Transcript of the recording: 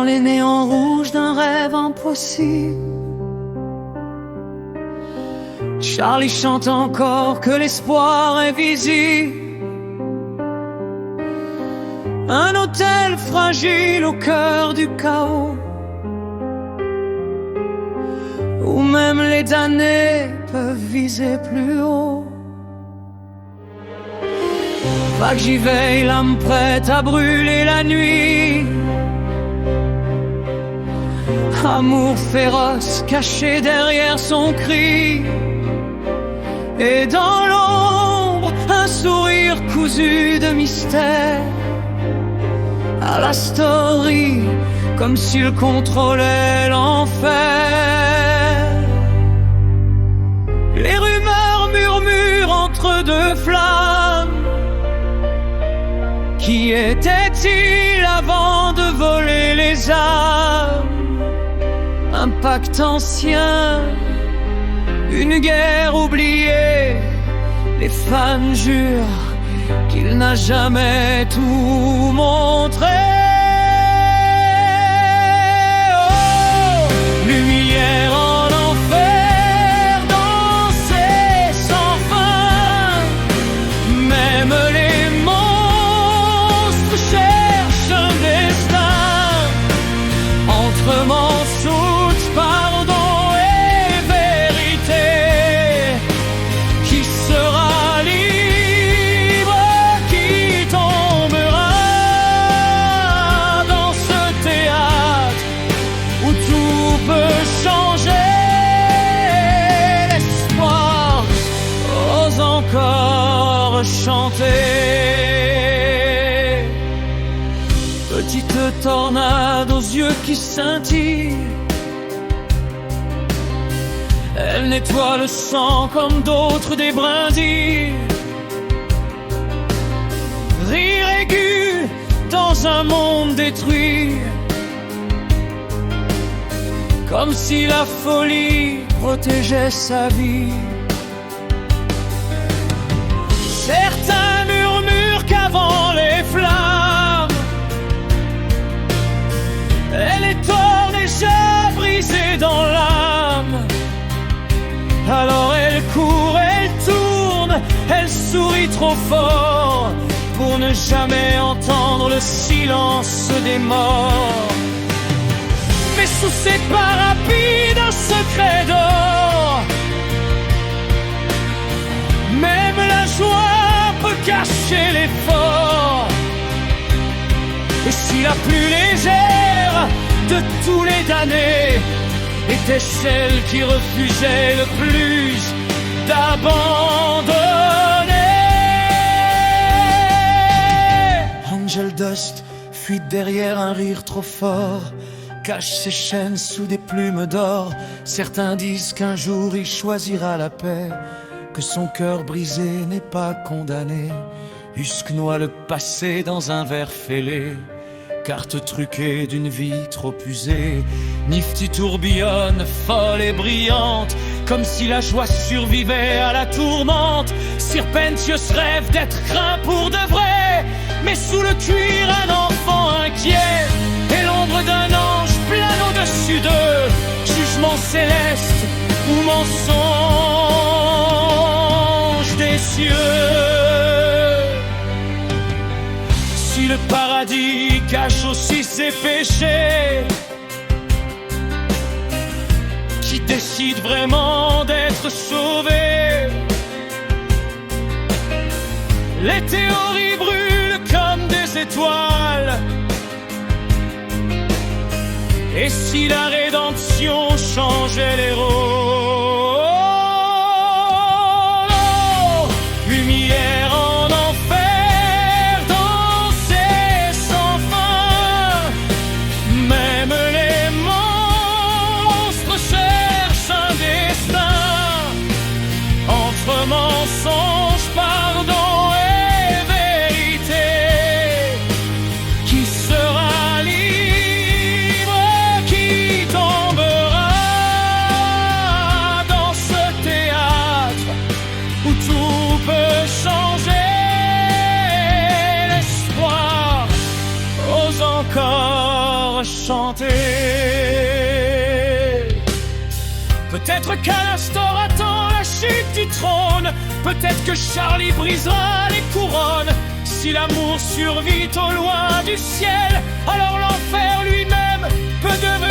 les néons rouges d'un rêve impossible. Charlie chante encore que l'espoir est visible. Un hôtel fragile au cœur du chaos, où même les damnés peuvent viser plus haut. Pas que j'y veille, l'âme prête à brûler la nuit. Amour féroce caché derrière son cri. Et dans l'ombre, un sourire cousu de mystère. À la story, comme s'il contrôlait l'enfer. Les rumeurs murmurent entre deux flammes. Qui était-il avant de voler les âmes? Un pacte ancien, une guerre oubliée. Les fans jurent qu'il n'a jamais tout montré. Oh, lumière en enfer, danser sans fin. Même les monstres cherchent un destin. Entre mensonges, pardon et vérité, qui sera libre, qui tombera dans ce théâtre où tout peut changer? L'espoir ose encore chanter. Petite tornade aux yeux qui scintillent, elle nettoie le sang comme d'autres des brindilles. Rire aigu dans un monde détruit, comme si la folie protégeait sa vie. Certains murmurent qu'avant les flammes, elle est torn déjà brisée dans l'âme. Alors elle court, elle tourne, elle sourit trop fort pour ne jamais entendre le silence des morts. Mais sous ses parapluies d'un secret d'or, même la joie peut cacher l'effort. Et si la plus légère de tous les damnés était celle qui refusait le plus d'abandonner. Angel Dust fuit derrière un rire trop fort, cache ses chaînes sous des plumes d'or. Certains disent qu'un jour il choisira la paix, que son cœur brisé n'est pas condamné. Husk noie le passé dans un verre fêlé, carte truquée d'une vie trop usée. Nifty tourbillonne, folle et brillante, comme si la joie survivait à la tourmente. Serpentius rêve d'être craint pour de vrai, mais sous le cuir un enfant inquiet. Et l'ombre d'un ange plane au-dessus d'eux, jugement céleste ou mensonge des cieux. Si le paradis cache aussi ses péchés, qui décide vraiment d'être sauvé? Les théories brûlent comme des étoiles. Et si la rédemption changeait les rôles? Lumière en enfer, danser sans fin. Même les monstres cherchent un destin. Entre mensonges, pardon et vérité, qui sera libre, qui tombera Peut-être qu'Alastor attend la chute du trône. Peut-être que Charlie brisera les couronnes. Si l'amour survit au loin du ciel, alors l'enfer lui-même peut devenir